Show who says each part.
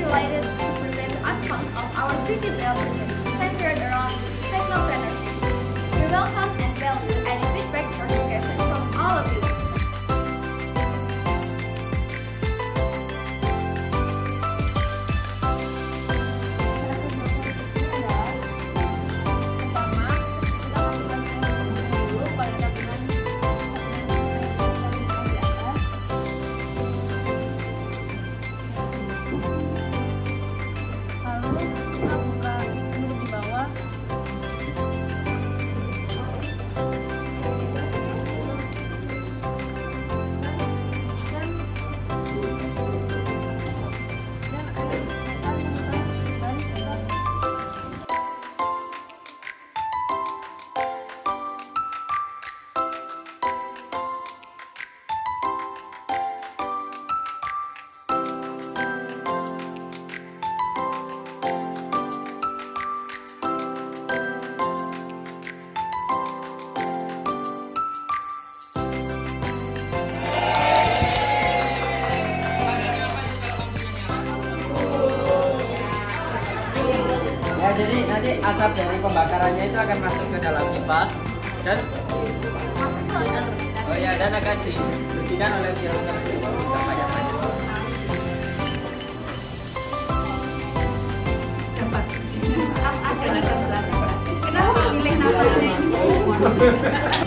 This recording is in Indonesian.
Speaker 1: delighted to present the outcomes of our future development centered around technopreneurship. We welcome and value any feedback or suggestions from all of you.
Speaker 2: Ya, jadi nanti asap dari pembakarannya itu akan masuk ke dalam kipas dan dan akan dibersihkan oleh filter banyak-banyak.
Speaker 1: Kenapa memilih nama ini?